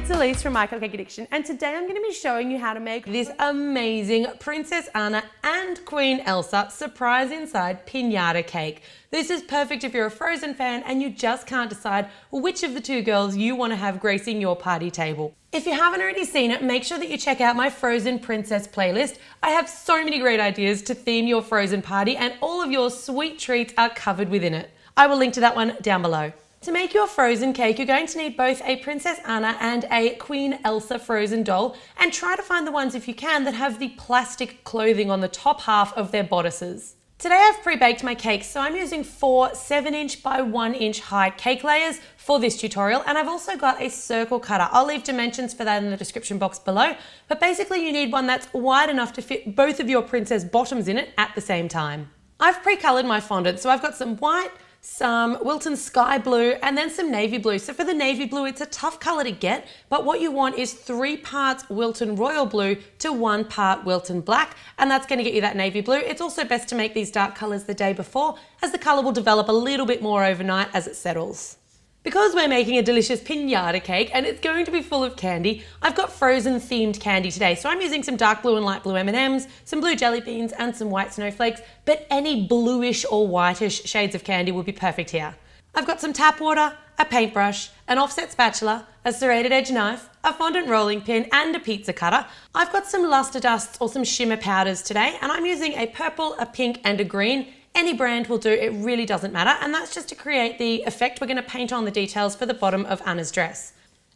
it's Elise from MyCupcakeAddiction, and today I'm going to be showing you how to make this amazing Princess Anna and Queen Elsa surprise inside piñata cake. This is perfect if you're a Frozen fan and you just can't decide which of the two girls you want to have gracing your party table. If you haven't already seen it, make sure that you check out my Frozen Princess playlist. I have so many great ideas to theme your Frozen party, and all of your sweet treats are covered within it. I will link to that one down below. To make your frozen cake, you're going to need both a Princess Anna and a Queen Elsa frozen doll, and try to find the ones, if you can, that have the plastic clothing on the top half of their bodices. Today I've pre-baked my cakes, so I'm using 4 7-inch by 1-inch high cake layers for this tutorial, and I've also got a circle cutter. I'll leave dimensions for that in the description box below, but basically you need one that's wide enough to fit both of your princess bottoms in it at the same time. I've pre-colored my fondant, so I've got some white, some Wilton sky blue, and then some navy blue. So for the navy blue, it's a tough color to get, but what you want is 3 parts Wilton royal blue to 1 part Wilton black, and that's going to get you that navy blue. It's also best to make these dark colors the day before, as the color will develop a little bit more overnight as it settles. Because we're making a delicious piñata cake and it's going to be full of candy, I've got frozen themed candy today. So I'm using some dark blue and light blue M&Ms, some blue jelly beans and some white snowflakes, but any bluish or whitish shades of candy will be perfect here. I've got some tap water, a paintbrush, an offset spatula, a serrated edge knife, a fondant rolling pin and a pizza cutter. I've got some luster dusts or some shimmer powders today, and I'm using a purple, a pink and a green. Any brand will do, it really doesn't matter, and that's just to create the effect we're going to paint on the details for the bottom of Anna's dress.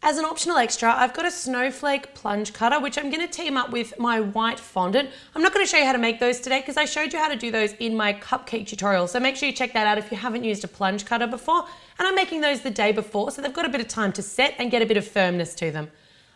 As an optional extra, I've got a snowflake plunge cutter, which I'm going to team up with my white fondant. I'm not going to show you how to make those today because I showed you how to do those in my cupcake tutorial, so make sure you check that out if you haven't used a plunge cutter before. And I'm making those the day before, so they've got a bit of time to set and get a bit of firmness to them.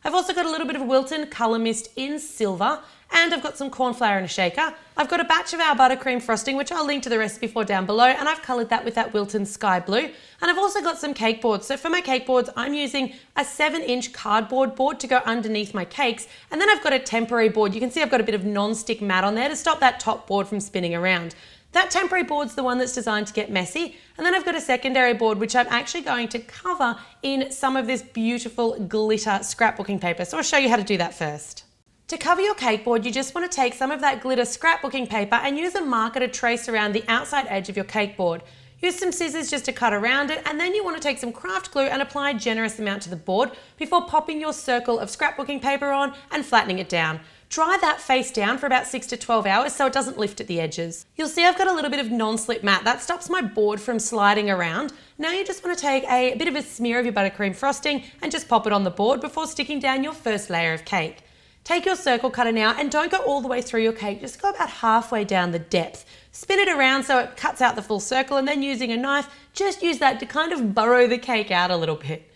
I've also got a little bit of Wilton Colour Mist in silver, and I've got some cornflour in a shaker. I've got a batch of our buttercream frosting, which I'll link to the recipe for down below, and I've coloured that with that Wilton Sky Blue. And I've also got some cake boards. So for my cake boards, I'm using a 7-inch cardboard board to go underneath my cakes, and then I've got a temporary board. You can see I've got a bit of non-stick mat on there to stop that top board from spinning around. That temporary board's the one that's designed to get messy, and then I've got a secondary board which I'm actually going to cover in some of this beautiful glitter scrapbooking paper, so I'll show you how to do that first. To cover your cake board, you just want to take some of that glitter scrapbooking paper and use a marker to trace around the outside edge of your cake board. Use some scissors just to cut around it, and then you want to take some craft glue and apply a generous amount to the board before popping your circle of scrapbooking paper on and flattening it down. Dry that face down for about 6 to 12 hours so it doesn't lift at the edges. You'll see I've got a little bit of non-slip mat. That stops my board from sliding around. Now you just want to take a bit of a smear of your buttercream frosting and just pop it on the board before sticking down your first layer of cake. Take your circle cutter now and don't go all the way through your cake, just go about halfway down the depth. Spin it around so it cuts out the full circle, and then using a knife, just use that to kind of burrow the cake out a little bit.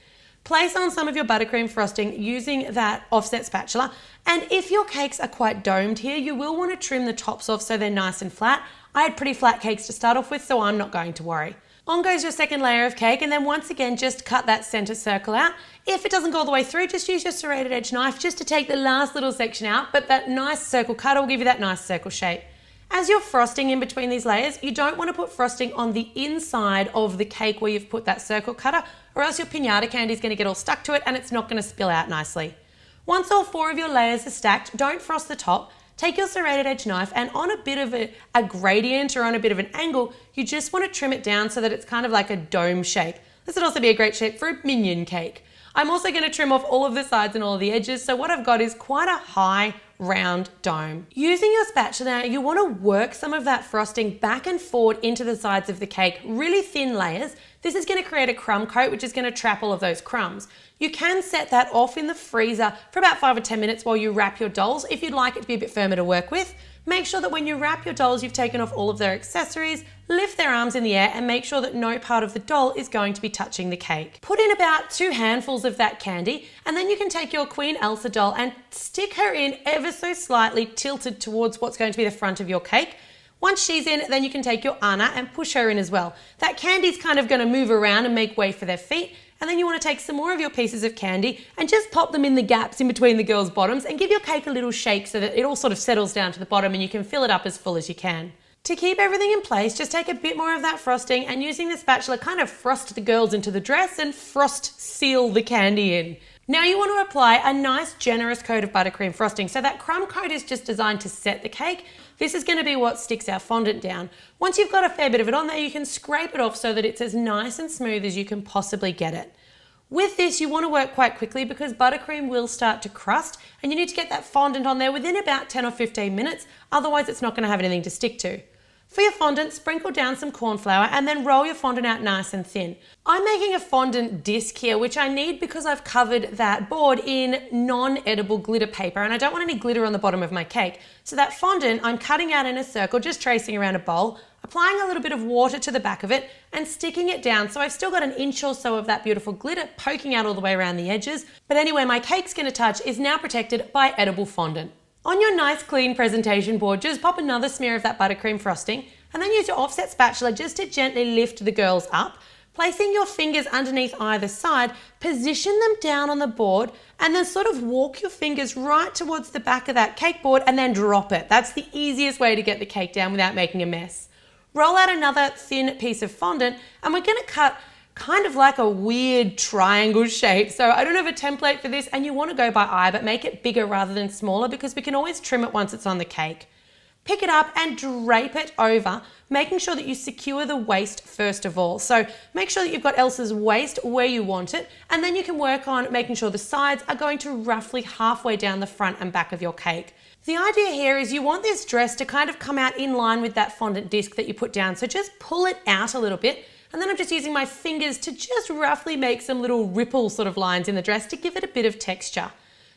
Place on some of your buttercream frosting using that offset spatula, and if your cakes are quite domed here, you will want to trim the tops off so they're nice and flat. I had pretty flat cakes to start off with, so I'm not going to worry. On goes your second layer of cake, and then once again just cut that center circle out. If it doesn't go all the way through, just use your serrated edge knife just to take the last little section out, but that nice circle cutter will give you that nice circle shape. As you're frosting in between these layers, you don't want to put frosting on the inside of the cake where you've put that circle cutter, or else your piñata candy is going to get all stuck to it and it's not going to spill out nicely. Once all 4 of your layers are stacked, don't frost the top. Take your serrated edge knife, and on a bit of a gradient or on a bit of an angle, you just want to trim it down so that it's kind of like a dome shape. This would also be a great shape for a minion cake. I'm also going to trim off all of the sides and all of the edges, so what I've got is quite a high round dome. Using your spatula, you want to work some of that frosting back and forward into the sides of the cake, really thin layers. This is going to create a crumb coat, which is going to trap all of those crumbs. You can set that off in the freezer for about 5 or 10 minutes while you wrap your dolls if you'd like it to be a bit firmer to work with. Make sure that when you wrap your dolls, you've taken off all of their accessories, lift their arms in the air, and make sure that no part of the doll is going to be touching the cake. Put in about 2 handfuls of that candy, and then you can take your Queen Elsa doll and stick her in ever so slightly tilted towards what's going to be the front of your cake. Once she's in, then you can take your Anna and push her in as well. That candy's kind of going to move around and make way for their feet. And then you want to take some more of your pieces of candy and just pop them in the gaps in between the girls' bottoms and give your cake a little shake so that it all sort of settles down to the bottom and you can fill it up as full as you can. To keep everything in place, just take a bit more of that frosting and using the spatula kind of frost the girls into the dress and frost seal the candy in. Now you want to apply a nice generous coat of buttercream frosting. So that crumb coat is just designed to set the cake. This is going to be what sticks our fondant down. Once you've got a fair bit of it on there, you can scrape it off so that it's as nice and smooth as you can possibly get it. With this, you want to work quite quickly because buttercream will start to crust and you need to get that fondant on there within about 10 or 15 minutes. Otherwise, it's not going to have anything to stick to. For your fondant, sprinkle down some cornflour and then roll your fondant out nice and thin. I'm making a fondant disc here, which I need because I've covered that board in non-edible glitter paper and I don't want any glitter on the bottom of my cake. So that fondant, I'm cutting out in a circle, just tracing around a bowl, applying a little bit of water to the back of it and sticking it down. So I've still got an inch or so of that beautiful glitter poking out all the way around the edges. But anyway, my cake's going to touch is now protected by edible fondant. On your nice clean presentation board, just pop another smear of that buttercream frosting and then use your offset spatula just to gently lift the girls up. Placing your fingers underneath either side, position them down on the board and then sort of walk your fingers right towards the back of that cake board and then drop it. That's the easiest way to get the cake down without making a mess. Roll out another thin piece of fondant and we're going to cut kind of like a weird triangle shape. So I don't have a template for this and you want to go by eye, but make it bigger rather than smaller because we can always trim it once it's on the cake. Pick it up and drape it over, making sure that you secure the waist first of all. So make sure that you've got Elsa's waist where you want it, and then you can work on making sure the sides are going to roughly halfway down the front and back of your cake. The idea here is you want this dress to kind of come out in line with that fondant disc that you put down. So just pull it out a little bit. And then I'm just using my fingers to just roughly make some little ripple sort of lines in the dress to give it a bit of texture.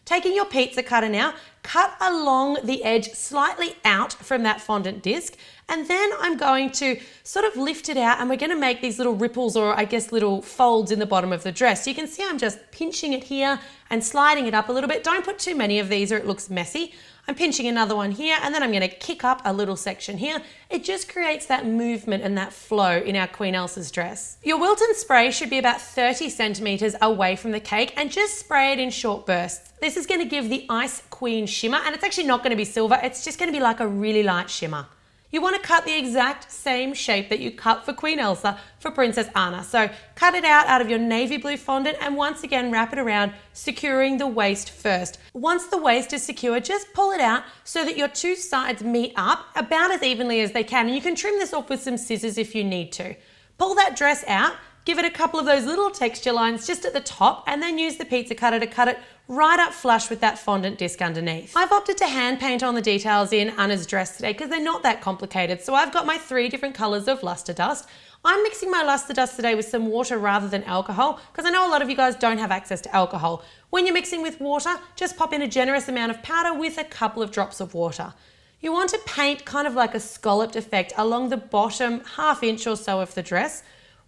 Taking your pizza cutter now, cut along the edge slightly out from that fondant disc. And then I'm going to sort of lift it out and we're going to make these little ripples or I guess little folds in the bottom of the dress. So you can see I'm just pinching it here and sliding it up a little bit. Don't put too many of these or it looks messy. I'm pinching another one here and then I'm going to kick up a little section here. It just creates that movement and that flow in our Queen Elsa's dress. Your Wilton spray should be about 30 centimeters away from the cake and just spray it in short bursts. This is going to give the Ice Queen shimmer and it's actually not going to be silver. It's just going to be like a really light shimmer. You want to cut the exact same shape that you cut for Queen Elsa for Princess Anna. So cut it out of your navy blue fondant and once again wrap it around, securing the waist first. Once the waist is secure, just pull it out so that your two sides meet up about as evenly as they can. And you can trim this off with some scissors if you need to. Pull that dress out, give it a couple of those little texture lines just at the top and then use the pizza cutter to cut it right up flush with that fondant disc underneath. I've opted to hand paint on the details in Anna's dress today because they're not that complicated. So I've got my 3 different colors of luster dust. I'm mixing my luster dust today with some water rather than alcohol because I know a lot of you guys don't have access to alcohol. When you're mixing with water, just pop in a generous amount of powder with a couple of drops of water. You want to paint kind of like a scalloped effect along the bottom ½ inch or so of the dress.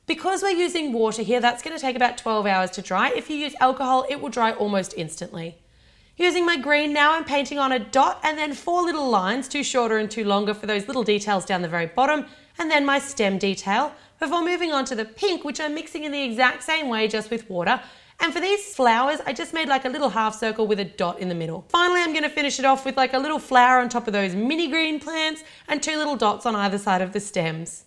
Because we're using water here, that's going to take about 12 hours to dry. If you use alcohol, it will dry almost instantly. Using my green now, I'm painting on a dot and then 4 little lines, 2 shorter and 2 longer for those little details down the very bottom, and then my stem detail, before moving on to the pink, which I'm mixing in the exact same way, just with water. And for these flowers, I just made like a little half circle with a dot in the middle. Finally, I'm going to finish it off with like a little flower on top of those mini green plants and 2 little dots on either side of the stems.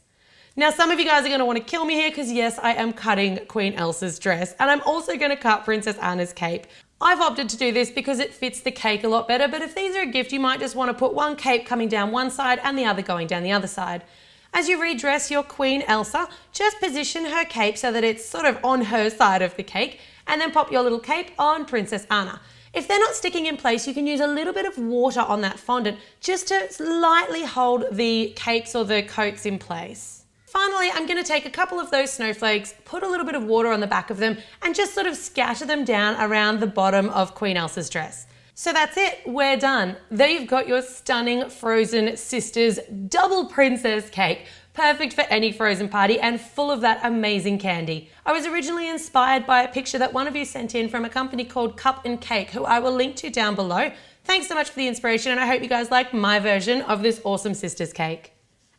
Now, some of you guys are going to want to kill me here because yes, I am cutting Queen Elsa's dress and I'm also going to cut Princess Anna's cape. I've opted to do this because it fits the cake a lot better, but if these are a gift, you might just want to put one cape coming down one side and the other going down the other side. As you redress your Queen Elsa, just position her cape so that it's sort of on her side of the cake and then pop your little cape on Princess Anna. If they're not sticking in place, you can use a little bit of water on that fondant just to lightly hold the capes or the coats in place. Finally, I'm going to take a couple of those snowflakes, put a little bit of water on the back of them, and just sort of scatter them down around the bottom of Queen Elsa's dress. So that's it, we're done. There you've got your stunning Frozen Sisters double princess cake, perfect for any Frozen party and full of that amazing candy. I was originally inspired by a picture that one of you sent in from a company called Cup and Cake, who I will link to down below. Thanks so much for the inspiration, and I hope you guys like my version of this awesome sisters cake.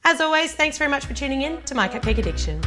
As always, thanks very much for tuning in to My Cupcake Addiction.